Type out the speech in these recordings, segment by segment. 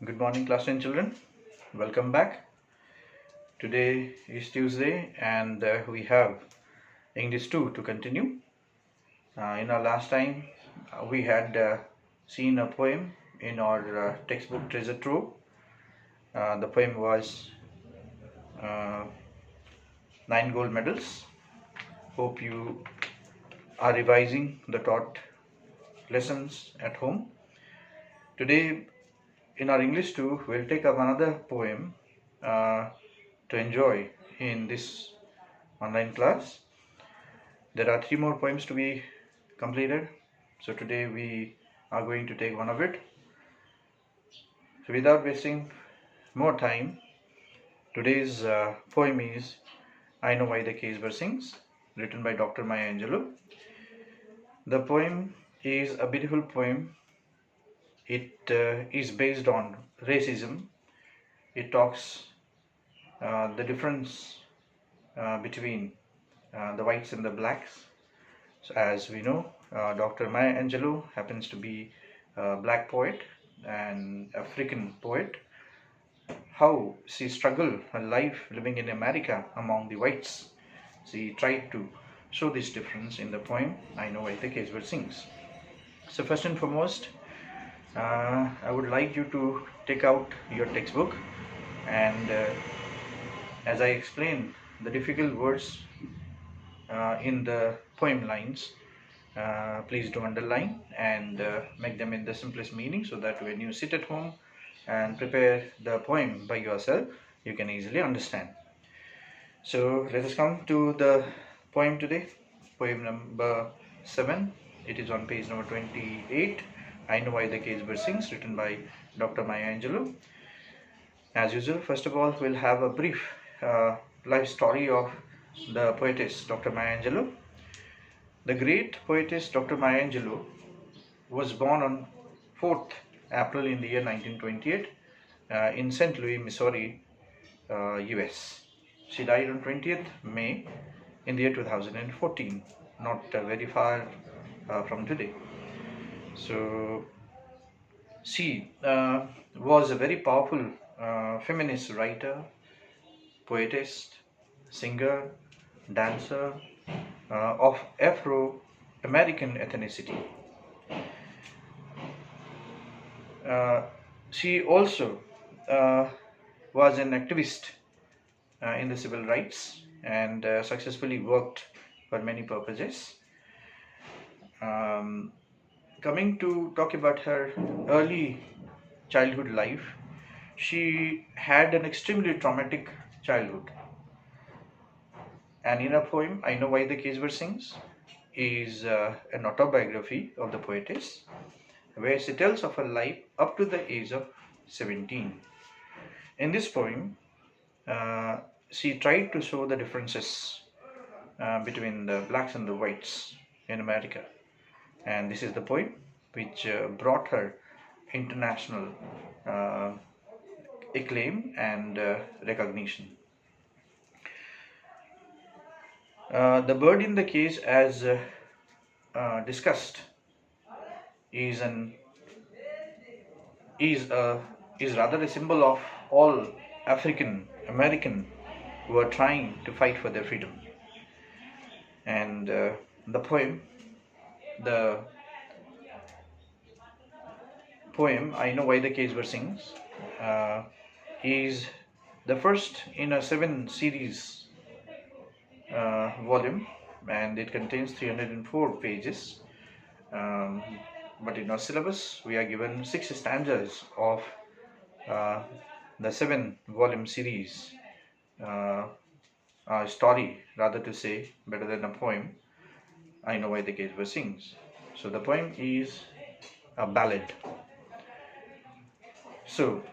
Good morning, class 10 children. Welcome back. Today is Tuesday and we have English 2 to continue. In our last time, we had seen a poem in our textbook Treasure Trove. The poem was 9 gold medals. Hope you are revising the taught lessons at home. Today, in our English 2, we'll take up another poem to enjoy in this online class. There are 3 more poems to be completed, so today we are going to take one of it. So without wasting more time, today's poem is I Know Why the Cage Bird Sings, written by Dr. Maya Angelou. The poem is a beautiful poem. It is based on racism. It talks the difference between the whites and the blacks. So as we know, Dr. Maya Angelou happens to be a black poet and African poet. How she struggled her life living in America among the whites. She tried to show this difference in the poem I Know Why the Cage Bird Sings. So first and foremost, I would like you to take out your textbook and as I explain the difficult words in the poem lines, please do underline and make them in the simplest meaning so that when you sit at home and prepare the poem by yourself, you can easily understand. So let us come to the poem today, poem number 7. It is on page number 28. I Know Why the Cage Bird Sings, written by Dr. Maya Angelou. As usual, first of all, we'll have a brief life story of the poetess Dr. Maya Angelou. The great poetess Dr. Maya Angelou was born on 4th April in the year 1928 in St. Louis, Missouri, US. She died on 20th May in the year 2014, not very far from today. So she was a very powerful feminist writer, poetess, singer, dancer of Afro-American ethnicity. She also was an activist in the civil rights and successfully worked for many purposes. Coming to talk about her early childhood life, she had an extremely traumatic childhood. And in her poem, I Know Why the Cage Bird Sings, is an autobiography of the poetess, where she tells of her life up to the age of 17. In this poem, she tried to show the differences between the blacks and the whites in America. And this is the poem which brought her international acclaim and recognition. The bird in the cage, as discussed, is rather a symbol of all African American who are trying to fight for their freedom. And the poem I Know Why the Cage Bird Sings is the first in a 7 series volume, and it contains 304 pages. But in our syllabus, we are given 6 stanzas of the 7 volume series story, rather to say, better than a poem, I Know Why the Cage Bird Sings. So the poem is a ballad. So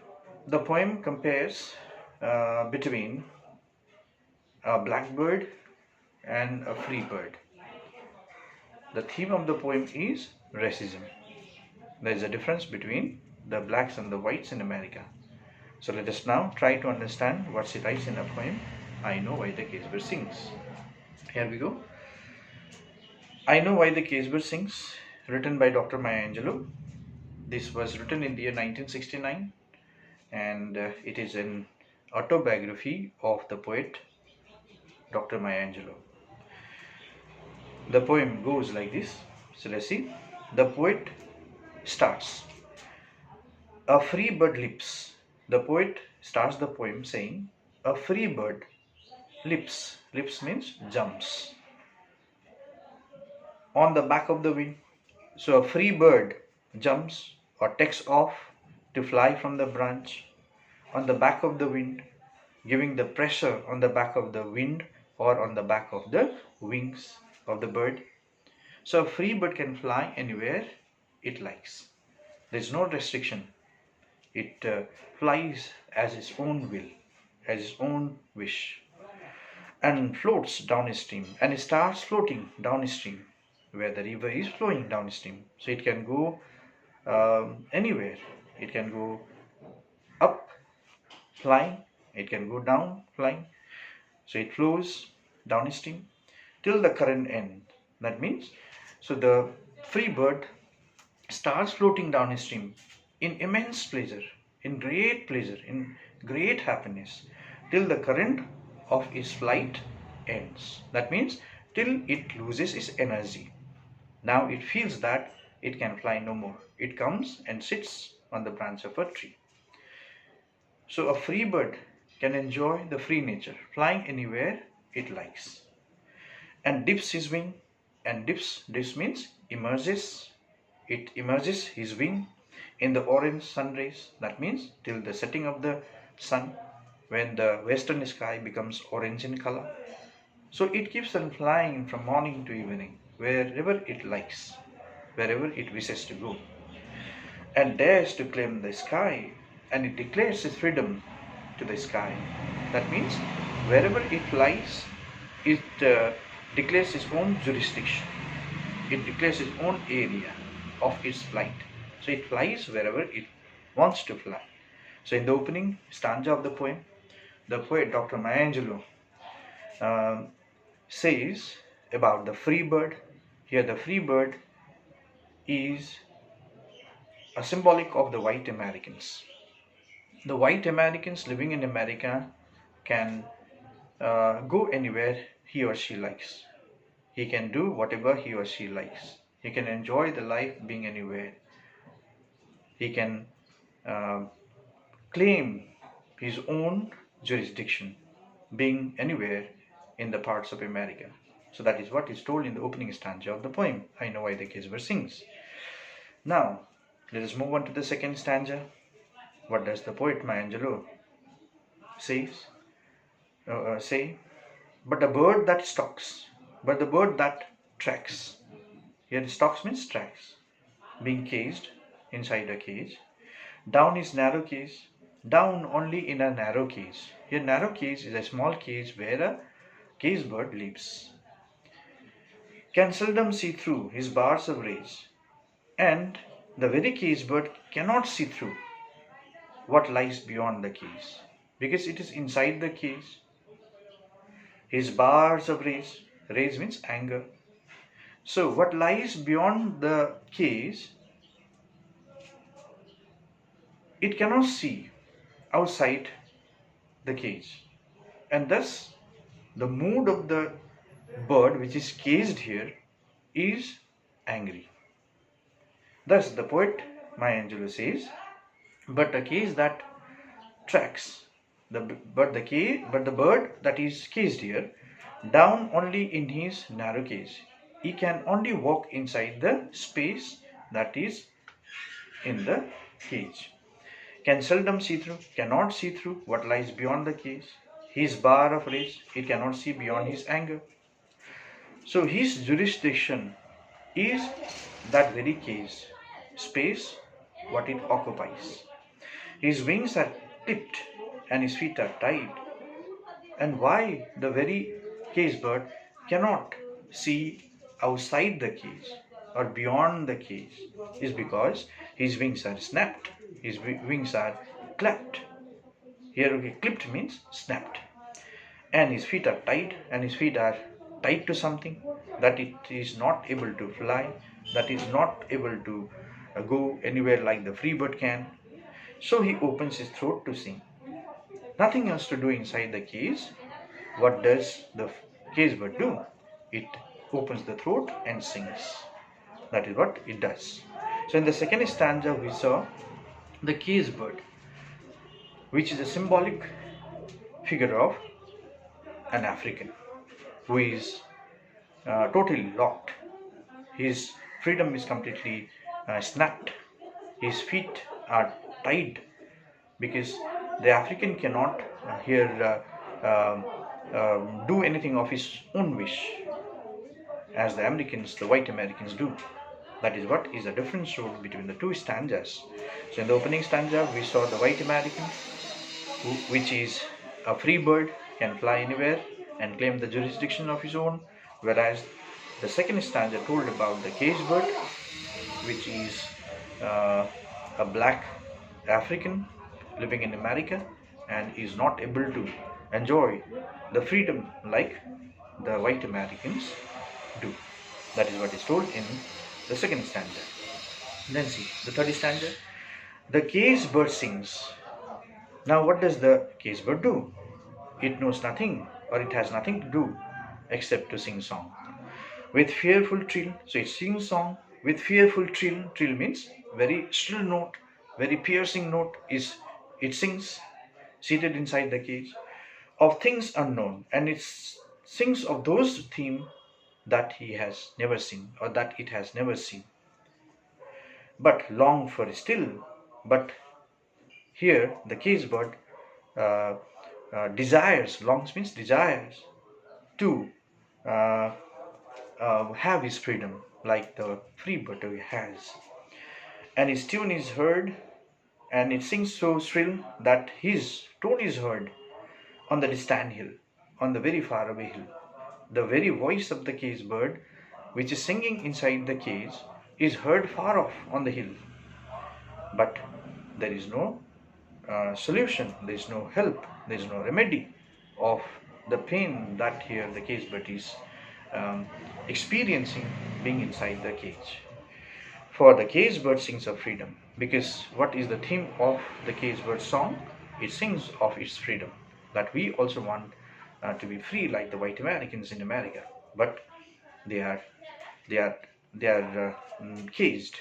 the poem compares between a blackbird and a free bird. The theme of the poem is racism. There is a difference between the blacks and the whites in America. So let us now try to understand what she writes in her poem, I Know Why the Cage Bird Sings. Here we go. I Know Why the Cage Bird Sings, written by Dr. Maya Angelou. This was written in the year 1969 and it is an autobiography of the poet Dr. Maya Angelou. The poem goes like this. So let's see. The poet starts. A free bird leaps. The poet starts the poem saying, a free bird leaps. Leaps means jumps. On the back of the wind. So a free bird jumps or takes off to fly from the branch on the back of the wind, giving the pressure on the back of the wind or on the back of the wings of the bird. So a free bird can fly anywhere it likes. There is no restriction. It flies as its own will, as its own wish, and floats downstream, and it starts floating downstream where the river is flowing downstream. So it can go anywhere. It can go up flying, it can go down flying. So it flows downstream till the current ends. That means, so the free bird starts floating downstream in immense pleasure, in great happiness, till the current of its flight ends. That means till it loses its energy. Now it feels that it can fly no more. It comes and sits on the branch of a tree. So a free bird can enjoy the free nature, flying anywhere it likes, and dips his wing, and dips means immerses. It immerses his wing in the orange sun rays. That means till the setting of the sun, when the western sky becomes orange in color. So it keeps on flying from morning to evening, wherever it likes, wherever it wishes to go, and dares to claim the sky, and it declares its freedom to the sky. That means wherever it flies, it declares its own jurisdiction. It declares its own area of its flight. So it flies wherever it wants to fly. So in the opening stanza of the poem, the poet Dr. Maya Angelou says about the free bird. Here the free bird is a symbolic of the white Americans. The white Americans living in America can go anywhere he or she likes. He can do whatever he or she likes. He can enjoy the life being anywhere. He can claim his own jurisdiction being anywhere in the parts of America. So that is what is told in the opening stanza of the poem, I Know Why the Case Bird Sings. Now, let us move on to the second stanza. What does the poet Maya Angelou say? But the bird that stalks, but the bird that tracks. Here stalks means tracks, being caged inside a cage. Down is narrow cage, down only in a narrow cage. Here narrow cage is a small cage where a cage bird lives. Can seldom see through his bars of rays, and the very cage bird cannot see through what lies beyond the cage, because it is inside the cage. His bars of rays, rays means anger. So what lies beyond the cage, it cannot see outside the cage, and thus the mood of the bird which is caged here is angry. Thus the poet Maya Angelou says, but the cage that tracks, but the bird that is caged here, down only in his narrow cage, he can only walk inside the space that is in the cage. Can seldom see through, cannot see through what lies beyond the cage. His bar of rays, he cannot see beyond his anger. So his jurisdiction is that very cage, space, what it occupies. His wings are clipped and his feet are tied. And why the very cage bird cannot see outside the cage or beyond the cage is because his wings are snapped, his wings are clapped. Here okay, clipped means snapped. And his feet are tied, and his feet are tied to something that it is not able to fly, that is not able to go anywhere like the free bird can. So he opens his throat to sing. Nothing else to do inside the cage. What does the cage bird do? It opens the throat and sings. That is what it does. So in the second stanza we saw the cage bird, which is a symbolic figure of an African who is totally locked. His freedom is completely snapped. His feet are tied because the African cannot do anything of his own wish as the Americans, the white Americans do. That is what is the difference between the two stanzas. So in the opening stanza we saw the white American, which is a free bird, can fly anywhere and claim the jurisdiction of his own, whereas the second stanza told about the cage bird, which is a black African living in America and is not able to enjoy the freedom like the white Americans do. That is what is told in the second stanza. Then see the third stanza. The cage bird sings. Now what does the cage bird do? It knows nothing, or it has nothing to do except to sing song. With fearful trill, so it sings song with fearful trill. Trill means very shrill note, very piercing note is it sings seated inside the cage of things unknown, and it sings of those themes that he has never seen or that it has never seen. But long for still, but here the cage bird desires, longs means desires to have his freedom like the free bird has. And his tune is heard, and it sings so shrill that his tone is heard on the distant hill, on the very far away hill. The very voice of the cage bird, which is singing inside the cage, is heard far off on the hill. But there is no solution, there is no help, there is no remedy of the pain that here the cage bird is experiencing being inside the cage. For the cage bird sings of freedom, because what is the theme of the cage bird song? It sings of its freedom, that we also want to be free like the white Americans in America, but they are caged,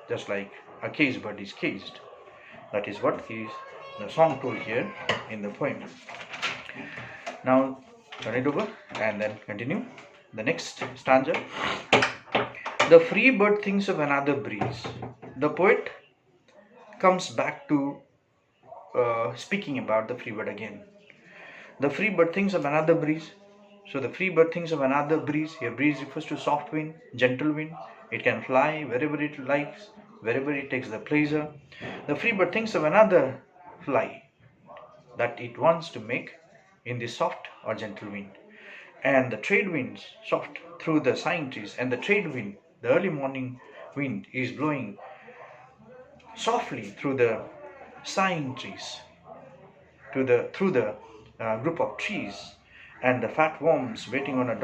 just like a cage bird is caged. That is what is the song told here in the poem. Now turn it over and then continue the next stanza. The free bird thinks of another breeze. The poet comes back to speaking about the free bird again. The free bird thinks of another breeze. So the free bird thinks of another breeze. Here breeze refers to soft wind, gentle wind. It can fly wherever it likes, wherever it takes the pleasure. The free bird thinks of another fly that it wants to make in the soft or gentle wind. And the trade winds soft through the sighing trees, and the trade wind, the early morning wind, is blowing softly through the sighing trees, through the group of trees, and the fat worms waiting on a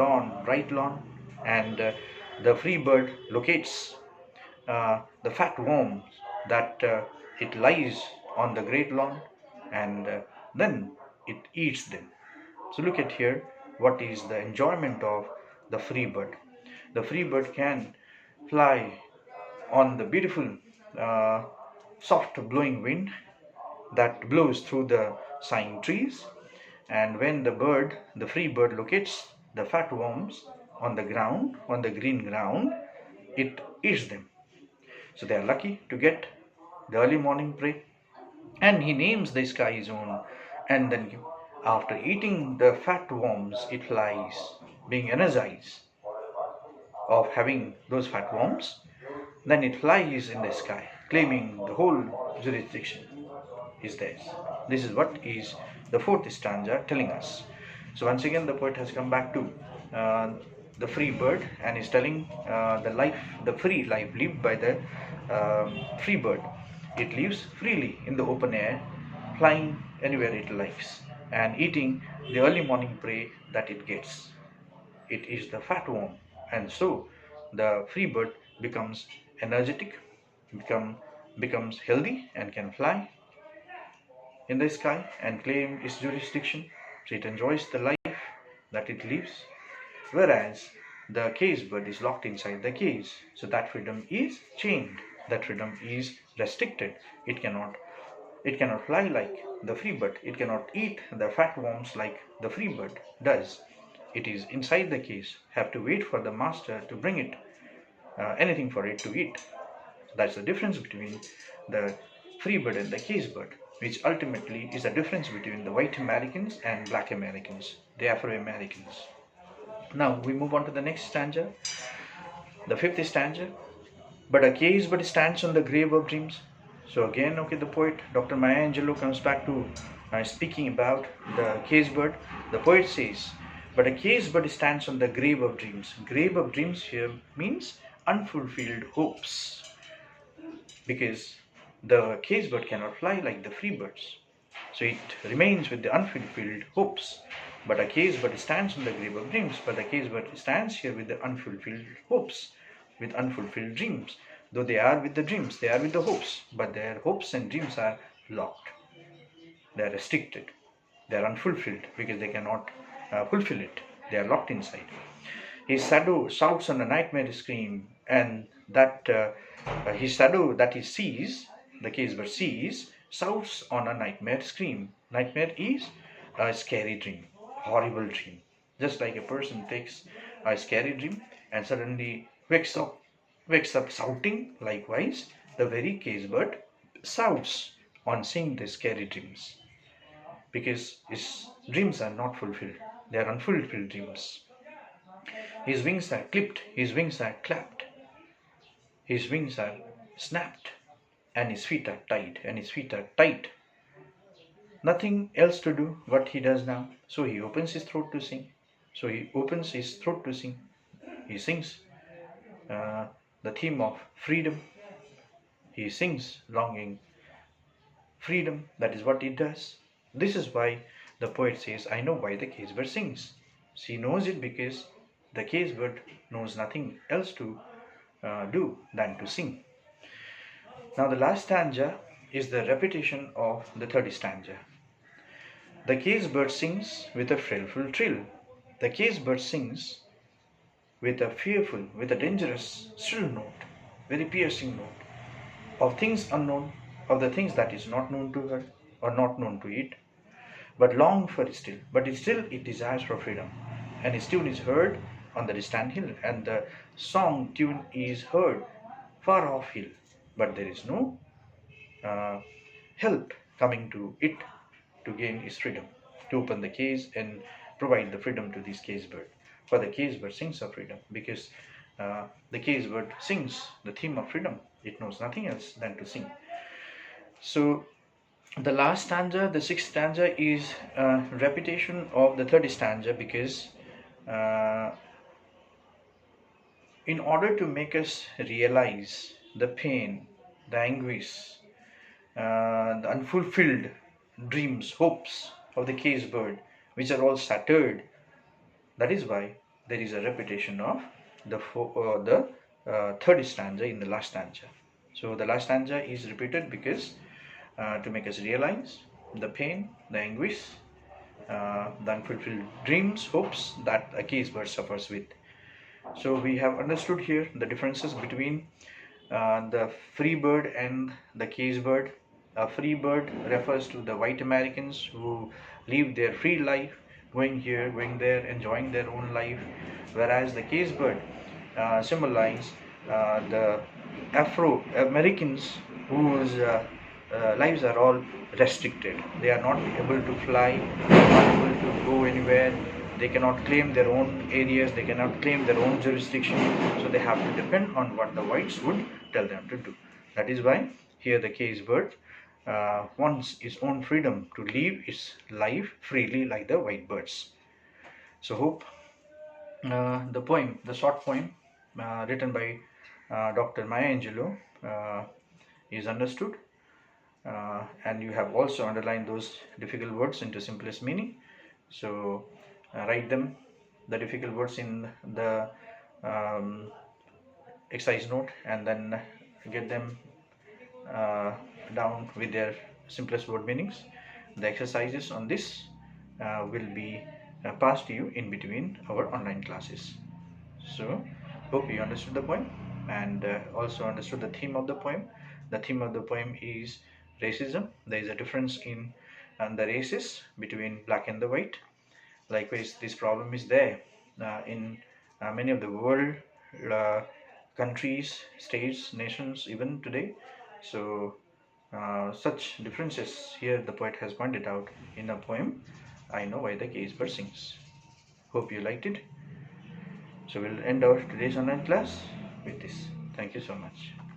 bright lawn, and the free bird locates the fat worms that it lies on the great lawn, and then it eats them. So look at here what is the enjoyment of the free bird. The free bird can fly on the beautiful soft blowing wind that blows through the sighing trees, and when the free bird locates the fat worms on the ground, on the green ground, it eats them. So they are lucky to get the early morning prey, and he names the sky his own, and then after eating the fat worms it flies, being energized of having those fat worms. Then it flies in the sky, claiming the whole jurisdiction is theirs. This is what is the fourth stanza telling us. So once again the poet has come back to the free bird and is telling the free life lived by the free bird. It lives freely in the open air, flying anywhere it likes, and eating the early morning prey that it gets. It is the fat worm, and so the free bird becomes energetic, become becomes healthy and can fly in the sky and claim its jurisdiction. So it enjoys the life that it lives. Whereas the cage bird is locked inside the cage. So that freedom is chained. That freedom is restricted. It cannot fly like the free bird. It cannot eat the fat worms like the free bird does. It is inside the cage. Have to wait for the master to bring it anything for it to eat. That's the difference between the free bird and the cage bird, which ultimately is the difference between the white Americans and black Americans, the Afro Americans. Now we move on to the next stanza, the fifth stanza. But a cage bird stands on the grave of dreams. So again, okay, the poet Dr. Maya Angelou comes back to speaking about the cage bird. The poet says, but a cage bird stands on the grave of dreams. Grave of dreams here means unfulfilled hopes, because the cage bird cannot fly like the free birds. So it remains with the unfulfilled hopes. But a cage bird stands on the grave of dreams. But the cage bird stands here with the unfulfilled hopes, with unfulfilled dreams. Though they are with the dreams, they are with the hopes, but their hopes and dreams are locked. They are restricted. They are unfulfilled because they cannot fulfill it. They are locked inside. His shadow shouts on a nightmare scream, and that his shadow that he sees, the cage bird sees, shouts on a nightmare scream. Nightmare is a scary dream, horrible dream. Just like a person takes a scary dream and suddenly wakes up shouting, likewise, the very cage bird shouts on seeing the scary dreams, because his dreams are not fulfilled. They are unfulfilled dreams. His wings are clipped, his wings are clapped, his wings are snapped, and his feet are tied, Nothing else to do what he does now. So he opens his throat to sing. He sings the theme of freedom. He sings longing freedom. That is what he does. This is why the poet says, I know why the cage bird sings. She knows it because the cage bird knows nothing else to do than to sing. Now the last stanza is the repetition of the third stanza. The cage bird sings with a fearful trill. The cage bird sings with a dangerous, shrill note, very piercing note, of things unknown, of the things that is not known to her or not known to it, but long for it still. But it desires for freedom, and its tune is heard on the distant hill, and the song tune is heard far off hill, but there is no help coming to it to gain its freedom, to open the cage and provide the freedom to this cage bird. For the cage bird sings of freedom, because the cage bird sings the theme of freedom. It knows nothing else than to sing. So the last stanza, the sixth stanza, is a repetition of the third stanza, because in order to make us realize the pain, the anguish, the unfulfilled dreams, hopes of the cage bird, which are all shattered, that is why there is a repetition of the third stanza in the last stanza. So the last stanza is repeated because to make us realize the pain, the anguish, the unfulfilled dreams, hopes that a cage bird suffers with. So we have understood here the differences between the free bird and the cage bird. A free bird refers to the white Americans who live their free life, going here, going there, enjoying their own life, whereas the cage bird symbolize the Afro Americans whose lives are all restricted. They are not able to fly, they are not able to go anywhere, they cannot claim their own areas, they cannot claim their own jurisdiction, so they have to depend on what the whites would tell them to do. That is why here the cage bird wants its own freedom to live its life freely like the white birds. So hope the short poem written by Dr. Maya Angelou is understood, and you have also underlined those difficult words into simplest meaning. So write them, the difficult words, in the exercise note, and then get them down with their simplest word meanings. The exercises on this will be passed to you in between our online classes. So, hope you understood the poem and also understood the theme of the poem. The theme of the poem is racism. There is a difference in the races between black and the white. Likewise, this problem is there in many of the world uh, countries, states, nations, even today. So, such differences here the poet has pointed out in a poem, I Know Why the Caged Bird Sings. Hope you liked it. So we'll end our today's online class with this. Thank you so much.